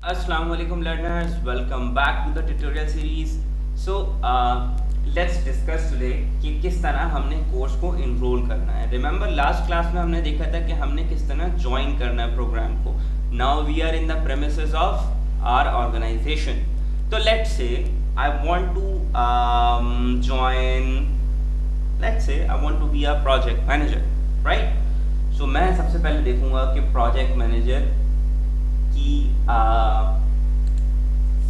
Assalamualaikum learners, welcome back to the tutorial series. So let's discuss today कि किस तरह हमने कोर्स को इनरोल करना है. Remember last class में हमने देखा था कि हमने किस तरह ज्वाइन करना है प्रोग्राम को. Now we are in the premises of our organization. So let's say I want to join. Let's say I want to be a project manager, right? So मैं सबसे पहले देखूंगा कि project manager की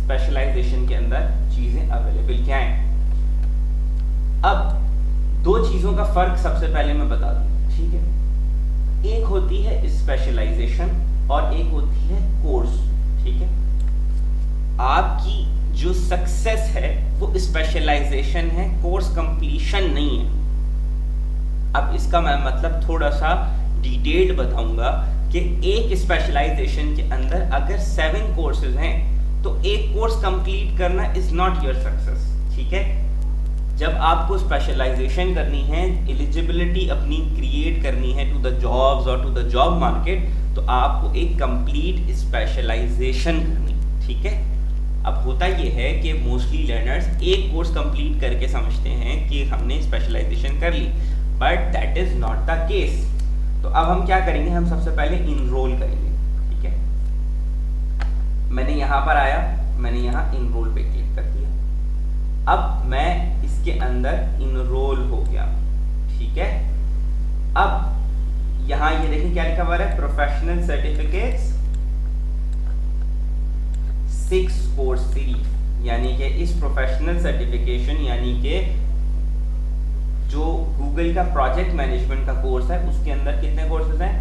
specialisation के अंदर चीजें अवेलेबल क्या हैं. अब दो चीजों का फर्क सबसे पहले मैं बता दूं, ठीक है. एक होती है स्पेशलाइजेशन और एक होती है कोर्स, ठीक है. आपकी जो सक्सेस है वो स्पेशलाइजेशन है, कोर्स कंप्लीशन नहीं है. अब इसका मैं मतलब थोड़ा सा डिटेल्ड बताऊंगा कि एक स्पेशलाइजेशन के अंदर अगर 7 कोर्सेज हैं तो एक कोर्स कंप्लीट करना इज नॉट योर सक्सेस, ठीक है. जब आपको स्पेशलाइजेशन करनी है, एलिजिबिलिटी अपनी क्रिएट करनी है टू द जॉब्स और टू द जॉब मार्केट, तो आपको एक कंप्लीट स्पेशलाइजेशन करनी, ठीक है. अब होता यह है कि मोस्टली लर्नर्स एक कोर्स कंप्लीट करके समझते हैं कि हमने स्पेशलाइजेशन कर ली, but that is not the case. तो अब हम क्या करेंगे, हम सबसे पहले इनरोल करेंगे, ठीक है. मैंने यहाँ पर आया, मैंने यहाँ इनरोल पे क्लिक कर दिया. अब मैं इसके अंदर इनरोल हो गया, ठीक है. अब यहाँ ये देखिए क्या लिखा हुआ है, प्रोफेशनल सर्टिफिकेट्स 6 कोर्स सीरीज, यानी कि इस प्रोफेशनल सर्टिफिकेशन यानी कि जो गूगल का प्रोजेक्ट मैनेजमेंट का कोर्स है उसके अंदर कितने कोर्सेज हैं,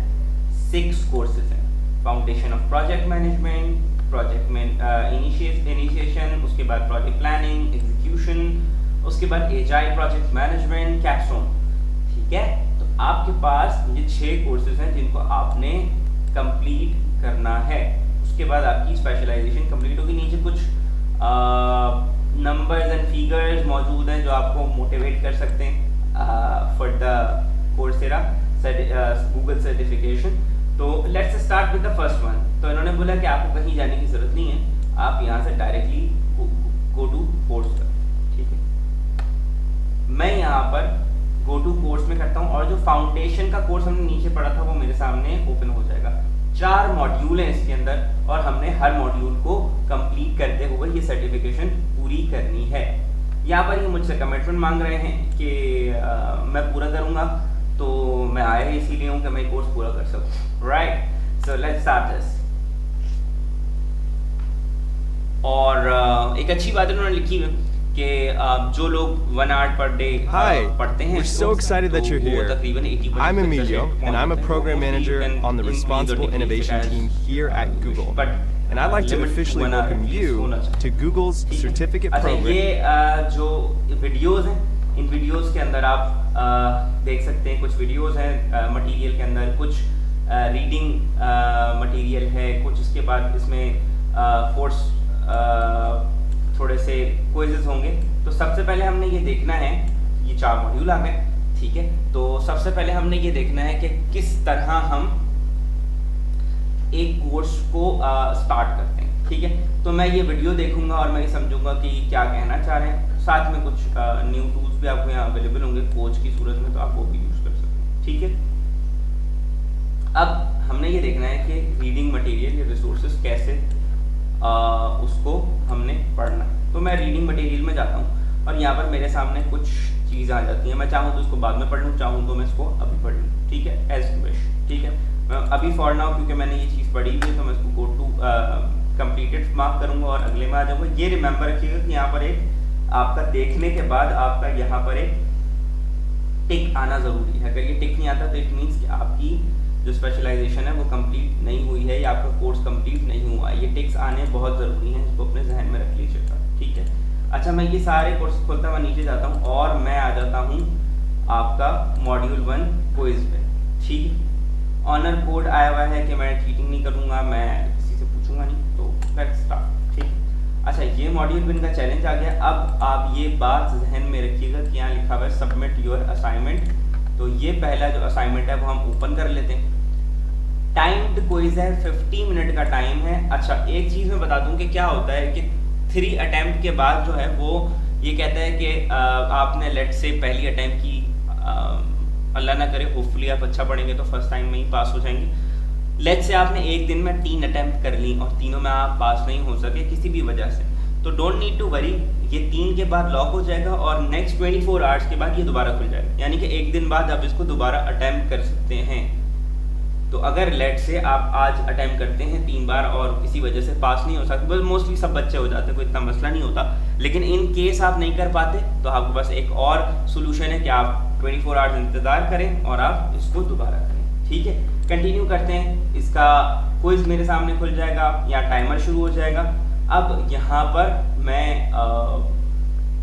6 कोर्सेज हैं. Foundation of project management, project initiation, उसके बाद प्रोजेक्ट प्लानिंग, एग्जीक्यूशन, उसके बाद एजाइल प्रोजेक्ट मैनेजमेंट, कैप्स्टोन, ठीक है. तो आपके पास ये 6 कोर्सेज हैं जिनको आपने कंप्लीट करना है. उसके बाद आपकी स्पेशलाइजेशन कंप्लीट होगी. नीचे कुछ नंबर्स एंड फिगर्स मौजूद हैं जो आपको मोटिवेट कर सकते हैं for the Coursera Google certification. तो let's start with the first one. तो इन्होंने बोला कि आपको कहीं जाने की जरूरत नहीं है, आप यहाँ से डायरेक्टली go to course करें, ठीक है. मैं यहाँ पर go to course में करता हूँ और जो फाउंडेशन का कोर्स हमने नीचे पढ़ा था वो मेरे सामने ओपन हो जाएगा. 4 मॉड्यूल हैं इसके अंदर और हमने हर मॉड्यूल को कंप्लीट करते हुए ये सर्टिफिकेशन पूरी करनी है. यहाँ पर ये मुझसे कमिटमेंट मांग रहे हैं कि मैं पूरा करूँगा, तो मैं आया ही इसीलिए हूँ कि मैं कोर्स पूरा कर सकूँ, right. So let's start this. और एक अच्छी बात उन्होंने लिखी है कि जो लोग 1 hour per day पढ़ते हैं. We're so excited that you're here. I'm Emilio, and I'm a program manager on the Responsible Innovation team here at Google. And I'd like to officially welcome you to Google's certificate program. ये जो videos हैं, इन videos के अंदर आप देख सकते हैं कुछ वीडियोस हैं मटेरियल के अंदर, कुछ रीडिंग मटेरियल है, कुछ इसके बाद इसमें कोर्स थोड़े से क्विज़ेस होंगे. तो सबसे पहले हमने ये देखना है, ये 4 मॉड्यूल आ गए, ठीक है. तो सबसे पहले हमने ये देखना है कि किस तरह हम एक कोर्स को स्टार्ट करते हैं, ठीक है. तो मैं ये वीडियो देखूंगा और मैं ये समझूंगा कि क्या कहना चाह रहे हैं. साथ में कुछ न्यू टूल्स भी आपको यहाँ अवेलेबल होंगे कोच की सूरत में, तो आप वो भी यूज कर सकते हैं, ठीक है. अब हमने ये देखना है कि रीडिंग मटेरियल या रिसोर्सेज कैसे उसको हमने पढ़ना है. तो मैं रीडिंग मटेरियल में जाता हूँ और यहाँ पर मेरे सामने कुछ चीज़ आ जाती है. मैं चाहूँ तो इसको बाद में पढ़ लूँ, चाहूँ तो मैं इसको अभी पढ़ लूँ, ठीक है, एज यू विश, ठीक है. अभी फॉर नाउ क्योंकि मैंने ये चीज़ पढ़ी हुई है तो मैं इसको गो टू कंप्लीटेड मार्क करूँगा और अगले में आ जाऊँगा. ये रिमेंबर रखिएगा कि यहाँ पर एक आपका देखने के बाद आपका यहाँ पर एक टिक आना ज़रूरी है. अगर ये टिक नहीं आता तो इट मीन्स कि आपकी जो स्पेशलाइजेशन है वो कंप्लीट नहीं हुई है या आपका कोर्स कंप्लीट नहीं हुआ है. ये टिक्स आने बहुत ज़रूरी हैं, इसको अपने जहन में रख लीजिएगा, ठीक है. अच्छा, मैं ये सारे कोर्स खोलता हुआ नीचे जाता हूँ और मैं आ जाता हूँ आपका मॉड्यूल 1 क्विज पे, ठीक है. ऑनर कोड आया हुआ है कि मैं चीटिंग नहीं करूँगा, मैं किसी से पूछूंगा नहीं. तो लेट्स स्टार्ट, ठीक. अच्छा, ये मॉड्यूल 1 का चैलेंज आ गया. अब आप ये बात जहन में रखिएगा कि यहाँ लिखा हुआ है सबमिट योर असाइनमेंट. तो ये पहला जो असाइनमेंट है वो हम ओपन कर लेते हैं. टाइम्ड क्विज है, 50 मिनट का टाइम है। अच्छा, एक चीज़ मैं बता दूं कि क्या होता है कि 3 अटैम्प्ट के बाद जो है वो ये कहता है कि आपने लेट से पहली अटैम्प्ट की, अल्लाह ना करे होपफुली आप अच्छा पढ़ेंगे तो फर्स्ट टाइम में ही पास हो जाएंगे। लेट से आपने एक दिन में 3 अटैम्प्ट कर ली और तीनों में आप पास नहीं हो सके किसी भी वजह से, तो डोंट नीड टू वरी, ये 3 के बाद लॉक हो जाएगा और नेक्स्ट 24 आवर्स के बाद ये दोबारा खुल जाएगा, यानी कि एक दिन बाद आप इसको दोबारा अटैम्प्ट कर सकते हैं। तो अगर लेट से आप आज अटैम्प्ट करते हैं 3 बार और किसी वजह से पास नहीं हो सकते, बस मोस्टली सब बच्चे हो जाते हैं, कोई इतना मसला नहीं होता, लेकिन इन केस आप नहीं कर पाते तो आपके पास एक और सोल्यूशन है कि आप 24 आवर्स इंतज़ार करें और आप इसको दोबारा करें। ठीक है, कंटिन्यू करते हैं। इसका क्विज मेरे सामने खुल जाएगा या टाइमर शुरू हो जाएगा। अब यहाँ पर मैं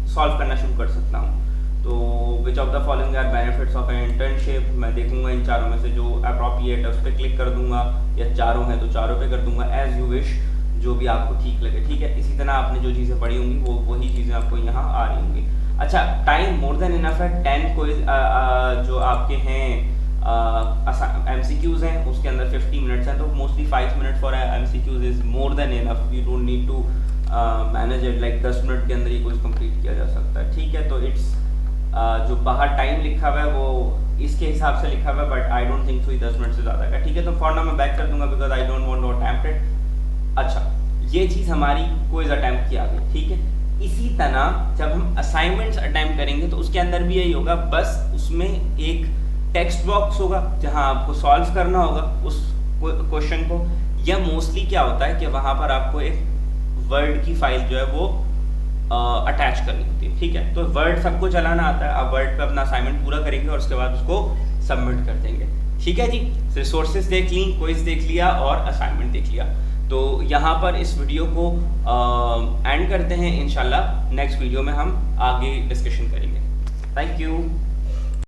सॉल्व करना शुरू कर सकता हूँ। तो which of the following are benefits of an internship, मैं देखूंगा इन चारों में से जो अप्रोप्रिएट है उस पर क्लिक कर दूंगा, या चारों हैं तो चारों पे कर दूंगा, एज यू विश, जो भी आपको ठीक लगे। ठीक है, इसी तरह आपने जो चीज़ें पढ़ी होंगी वो वही चीज़ें आपको यहाँ आ रही होंगी। अच्छा, टाइम मोर देन इनफ है। 10 क्विज जो आपके हैं MCQs हैं उसके अंदर 50 मिनट्स हैं, तो mostly 5 minute for MCQs is more than enough, you don't need to manage it like 10 minute के अंदर ये कुछ कंप्लीट किया जा सकता है। ठीक है, तो इट्स जो बाहर टाइम लिखा हुआ है वो इसके हिसाब से लिखा हुआ है, but I don't think so 10 minute से ज़्यादा का। ठीक है, तो फॉर नाउ मैं बैक कर दूंगा because I don't want to attempt it. अच्छा, ये चीज़ हमारी क्विज अटेम्प्ट की आ गई। ठीक है, इसी तरह जब हम असाइनमेंट्स अटेम्प्ट करेंगे तो उसके अंदर भी यही होगा, बस उसमें एक टेक्स्ट बॉक्स होगा जहां आपको सॉल्व करना होगा उस क्वेश्चन को, या मोस्टली क्या होता है कि वहां पर आपको एक वर्ड की फाइल जो है वो अटैच करनी होती है। ठीक है, तो वर्ड सबको चलाना आता है, आप वर्ड पे अपना असाइनमेंट पूरा करेंगे और उसके बाद उसको सबमिट कर देंगे। ठीक है जी, रिसोर्सेज देख ली, क्विज देख लिया और असाइनमेंट देख लिया। तो यहाँ पर इस वीडियो को एंड करते हैं। इंशाल्लाह नेक्स्ट वीडियो में हम आगे डिस्कशन करेंगे। Thank you.